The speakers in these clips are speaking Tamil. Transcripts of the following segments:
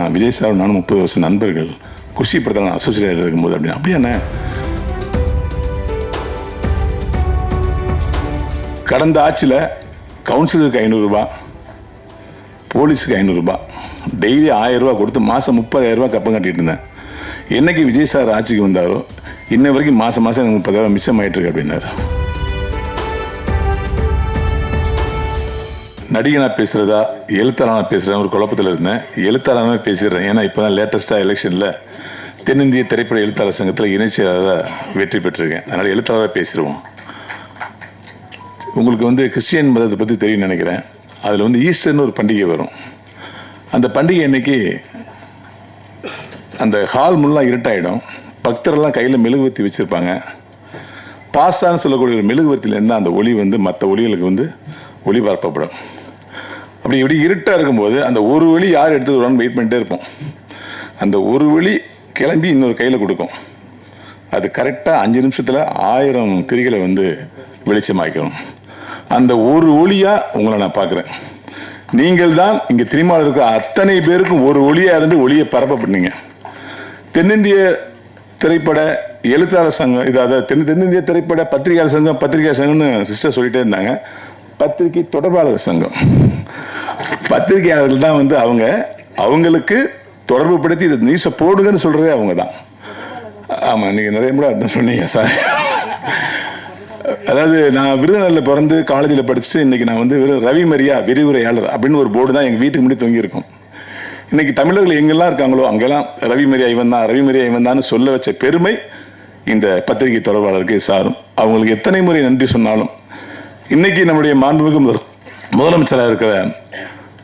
நான் விஜய் சார் நானும் 30 வருஷம் நண்பர்கள், குஷி படத்தில் நான் அசோசியேட் இருக்கும்போது அப்படின்னு. அப்படியாண்ணே, கடந்த ஆட்சியில் கவுன்சிலருக்கு 500 ரூபா, போலீஸுக்கு 500 ரூபா, டெய்லி 1000 ரூபா கொடுத்து மாதம் 30,000 ரூபா கப்பம் கட்டிட்டு இருந்தேன். என்னைக்கு விஜய் சார் ஆட்சிக்கு வந்தாரோ இன்ன வரைக்கும் மாதம் எனக்கு 30,000 மிச்சம் ஆகிட்டு இருக்கு அப்படின்னாரு. நடிகனாக பேசுகிறதா எழுத்தாளனாக பேசுகிறேன் ஒரு குழப்பத்தில் இருந்தேன். எழுத்தாளனாக பேசிடுறேன். ஏன்னா இப்போ தான் லேட்டஸ்ட்டாக எலெக்ஷனில் தென்னிந்திய திரைப்பட எழுத்தாளர் சங்கத்தில் இணைச்சியாக வெற்றி பெற்றிருக்கேன். அதனால் எழுத்தாளராக பேசிடுவோம். உங்களுக்கு கிறிஸ்டியன் மதத்தை பற்றி தெரியும்னு நினைக்கிறேன். அதில் ஈஸ்டர்னு ஒரு பண்டிகை வரும். அந்த பண்டிகை அன்னைக்கு அந்த ஹால் முல்லாம் இருட்டாயிடும். பக்தரெல்லாம் கையில் மெழுகுவர்த்தி வச்சுருப்பாங்க. பாசான்னு சொல்லக்கூடிய ஒரு மெழுகுவர்த்தியிலேருந்து அந்த ஒளி மற்ற ஒளிகளுக்கு ஒளிபரப்பப்படும். அப்படி இப்படி இருட்டாக இருக்கும்போது அந்த ஒரு ஒளி யார் எடுத்து வருவான்னு வெயிட் பண்ணிட்டே இருப்போம். அந்த ஒரு ஒளி கிளம்பி இன்னொரு கையில் கொடுக்கும். அது கரெக்டாக 5 நிமிஷத்தில் 1000 திரிகளை வெளிச்சமாக்கணும். அந்த ஒரு ஒளியாக உங்களை நான் பார்க்குறேன். நீங்கள் தான் இங்கே திருமாவளவன் இருக்கிற அத்தனை பேருக்கும் ஒரு ஒளியாக இருந்து ஒளியை பரப்பப்பட்டீங்க. தென்னிந்திய திரைப்பட எழுத்தாளர் சங்கம், அதாவது தென்னிந்திய திரைப்பட பத்திரிகையாளர் சங்கம்னு சிஸ்டர் சொல்லிட்டே இருந்தாங்க. பத்திரிகை தொடர்பாளர் சங்கம், பத்திரிகையாளர்கள் தான் அவங்களுக்கு தொடர்பு படுத்தி இதை நியூஸை போடுங்கன்னு சொல்கிறதே அவங்க தான். ஆமாம், நீங்கள் நிறைய முறை அர்த்தம் சொன்னீங்க சார். அதாவது நான் விருதுநகரில் பிறந்து காலேஜில் படிச்சுட்டு இன்றைக்கி நான் வெறும் ரவி மரியா விரிவுரையாளர் அப்படின்னு ஒரு போர்டு தான் எங்கள் வீட்டுக்கு முன்னாடி தொங்கியிருக்கும். இன்றைக்கி தமிழர்கள் எங்கெல்லாம் இருக்காங்களோ அங்கெல்லாம் ரவி மரியா இவன் தான் சொல்ல வச்ச பெருமை இந்த பத்திரிகை தொடர்பாளருக்கு சாரும். அவங்களுக்கு எத்தனை முறை நன்றி சொன்னாலும் இன்னைக்கு நம்முடைய மாண்புமிகு முதலமைச்சராக இருக்கிற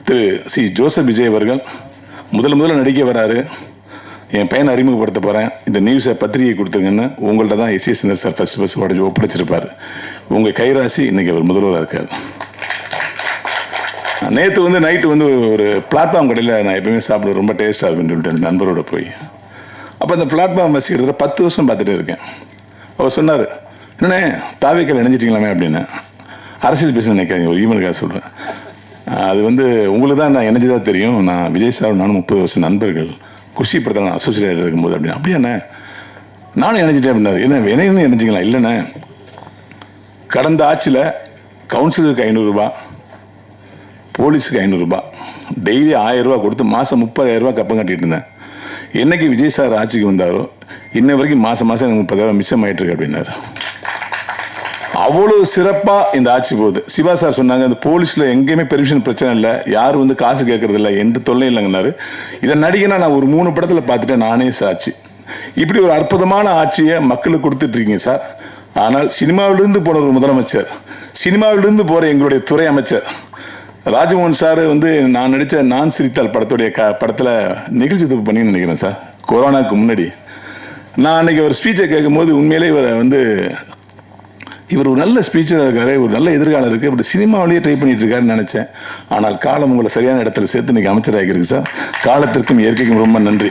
திரு சி ஜோசப் விஜய் அவர்கள் முதல்ல நடிக்க வராரு. என் பையனை அறிமுகப்படுத்த போகிறேன், இந்த நியூஸை பத்திரிகை கொடுத்துருங்கன்னு உங்கள்கிட்ட தான் எஸ்.ஏ. சுந்தர் சார் ஃபர்ஸ்ட் ஒப்படைச்சிருப்பார். உங்கள் கைராசி இன்னைக்கு அவர் முதல்வராக இருக்கார். நேற்று நைட்டு ஒரு பிளாட்ஃபார்ம் கடையில் நான் எப்பவுமே சாப்பிட ரொம்ப டேஸ்ட்டாக இருக்குன்னு சொல்லிட்டு நண்பரோட போய் அப்போ அந்த பிளாட்ஃபார்ம் வசிக்கிறதுல 10 வருஷம் பார்த்துட்டு இருக்கேன். அவர் சொன்னார், என்னண்ணே தாவேக்கால் இணைஞ்சிட்டிங்களாமே அப்படின்னு. அரசியல் பேச நினைக்காதீங்க, ஒரு ஈமெயிலுக்காக சொல்கிறேன். அது உங்களுக்கு தான் நான் இணைஞ்சதாக தெரியும். நான் விஜய் சார் நானும் 30 வருஷம் நண்பர்கள், குஷி படத்தில் நான் அசோசியேட் இருக்கும்போது அப்படின்னு. அப்படியாண்ணே, நானும் இணைஞ்சிட்டேன் அப்படின்னாரு. என்ன இணைஞ்சிங்களா? இல்லைண்ணே, கடந்த ஆட்சியில் கவுன்சிலருக்கு 500 ரூபா, போலீஸுக்கு 500 ரூபா, டெய்லி 1000 ரூபா கொடுத்து மாதம் 30,000 ரூபா கப்பம் கட்டிட்டு இருந்தேன். என்னைக்கு விஜய் சார் ஆட்சிக்கு வந்தாரோ இன்ன வரைக்கும் மாதம் எனக்கு 30,000 மிச்சம் ஆகிட்டு இருக்கு அப்படின்னாரு. அவ்வளோ சிறப்பாக இந்த ஆட்சி போகுது. சிவா சார் சொன்னாங்க, இந்த போலீஸில் எங்கேயுமே பெர்மிஷன் பிரச்சனை இல்லை, யாரும் காசு கேட்கறது இல்லை, எந்த தொல்லையும் இல்லைங்கன்னாரு. இதை நடிகனா நான் ஒரு 3 படத்தில் பார்த்துட்டேன், நானே சாட்சி. இப்படி ஒரு அற்புதமான ஆட்சியை மக்களுக்கு கொடுத்துட்டு இருக்கீங்க சார். ஆனால் சினிமாவிலிருந்து போன ஒரு முதலமைச்சர், சினிமாவிலிருந்து போகிற எங்களுடைய துறை அமைச்சர் ராஜமோகன் சார் நான் நடித்த நான் சிரித்தால் படத்துடைய படத்தில் நிகழ்ச்சி தொகுப்பு பண்ணி நினைக்கிறேன் சார். கொரோனாவுக்கு முன்னாடி நான் அன்றைக்கி ஒரு ஸ்பீச்சை கேட்கும்போது உண்மையிலே இவர் ஒரு நல்ல ஸ்பீச்சராக இருக்காரு, ஒரு நல்ல எதிர்காலம் இருக்குது, இப்படி சினிமாவிலேயே ட்ரை பண்ணிட்டு இருக்காருன்னு நினச்சேன். ஆனால் காலம் உங்களை சரியான இடத்துல சேர்த்து இன்றைக்கி அமைச்சராகிருக்கு சார். காலத்திற்கும் இயற்கைக்கும் ரொம்ப நன்றி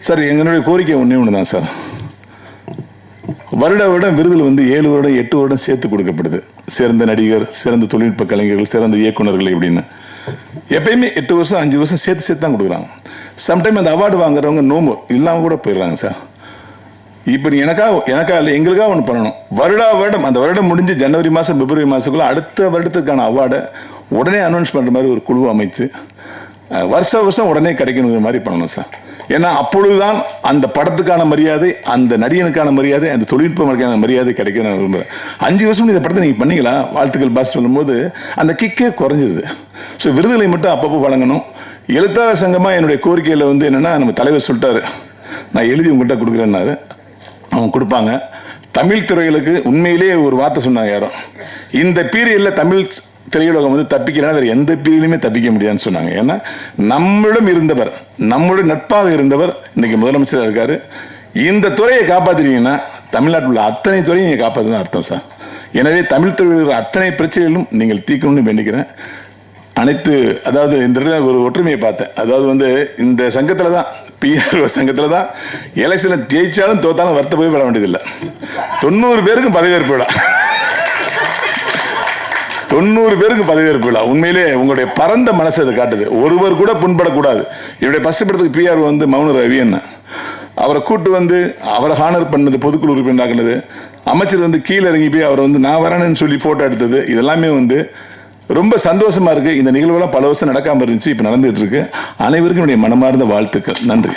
சார். எங்களுடைய கோரிக்கை ஒன்று தான் சார். வருடம் விருதில் 7 வருடம் 8 வருடம் சேர்த்து கொடுக்கப்படுது. சிறந்த நடிகர், சிறந்த தொழில்நுட்ப கலைஞர்கள், சிறந்த இயக்குநர்கள் இப்படின்னு எப்பயுமே 8 வருஷம் 5 வருஷம் சேர்த்து தான் கொடுக்குறாங்க. சம்டைம் அந்த அவார்டு வாங்குறவங்க நோம்பு இல்லாமல் கூட போயிடுறாங்க சார். இப்போ எனக்கா இல்லை, எங்களுக்காக ஒன்று பண்ணணும். வருடம் அந்த வருடம் முடிஞ்சு ஜனவரி மாதம் பிப்ரவரி மாதத்துக்குள்ள அடுத்த வருடத்துக்கான அவார்டை உடனே அனௌன்ஸ் பண்ணுற மாதிரி ஒரு குழு அமைத்து வருஷம் உடனே கிடைக்கணுங்கிற மாதிரி பண்ணணும் சார். ஏன்னா அப்பொழுதுதான் அந்த படத்துக்கான மரியாதை, அந்த நடிகனுக்கான மரியாதை, அந்த தொழில்நுட்ப மரியாதை கிடைக்கணும் விரும்புகிறேன். 5 வருஷம் இந்த படத்தை நீங்கள் பண்ணீங்களா, வாழ்த்துக்கள் பாஸ் சொல்லும்போது அந்த கிக்கே குறைஞ்சிருது. ஸோ விருதுகளை மட்டும் அப்பப்போ வழங்கணும். எழுத்தாளர் சங்கமாக என்னுடைய கோரிக்கையில் என்னென்னா, நம்ம தலைவர் சொல்லிட்டாரு, நான் எழுதி உங்கள்கிட்ட கொடுக்குறேன்னாரு. அவங்க கொடுப்பாங்க. தமிழ் துறைகளுக்கு உண்மையிலே ஒரு வார்த்தை சொன்னாங்க யாரும், இந்த பீரியடில் தமிழ் திரையுலகம் தப்பிக்கலாம், வேறு எந்த பீரியட்லையுமே தப்பிக்க முடியாதுன்னு சொன்னாங்க. ஏன்னா நம்மளிடம் இருந்தவர், நம்மளுடைய நட்பாக இருந்தவர் இன்னைக்கு முதலமைச்சராக இருக்காரு. இந்த துறையை காப்பாற்றுறீங்கன்னா தமிழ்நாட்டில் உள்ள அத்தனை துறையும் நீங்கள் காப்பாற்றுதான் அர்த்தம் சார். எனவே தமிழ் துறையில் அத்தனை பிரச்சனைகளும் நீங்கள் தீர்க்கணும்னு வேண்டிக்கிறேன். அதாவது இந்த இடத்துல ஒரு ஒற்றுமையை பார்த்தேன். அதாவது இந்த சங்கத்தில் தான், பிஆர்ஓ சங்கத்தில் தான் எலெக்ஷனில் ஜெயிச்சாலும் தோத்தாலும் வருத்த போய் விட வேண்டியதில்லை. 90 பேருக்கும் பதவியேற்பு விழா. 90 பேருக்கு பதவியேற்பு விழா. உண்மையிலே உங்களுடைய பரந்த மனசு அதை காட்டுது. ஒருவர் கூட புண்படக்கூடாது. இவருடைய ஃபர்ஸ்ட் படத்துக்கு பிஆர் வந்து மௌன ரவி என்ன, அவரை கூட்டு வந்து அவரை ஹானர் பண்ணது, பொதுக்குழு உறுப்பினராக்குனது, அமைச்சர் வந்து கீழே இறங்கி போய் அவரை வந்து நான் வரேன்னு சொல்லி போட்டோ எடுத்தது, இதெல்லாமே வந்து ரொம்ப சந்தோஷமா இருக்கு. இந்த நிகழ்வுலாம் பல வருஷம் நடக்காம இருந்துச்சு, இப்ப நடந்துட்டு இருக்கு. அனைவருக்கும் என்னுடைய மனமார்ந்த வாழ்த்துக்கள். நன்றி.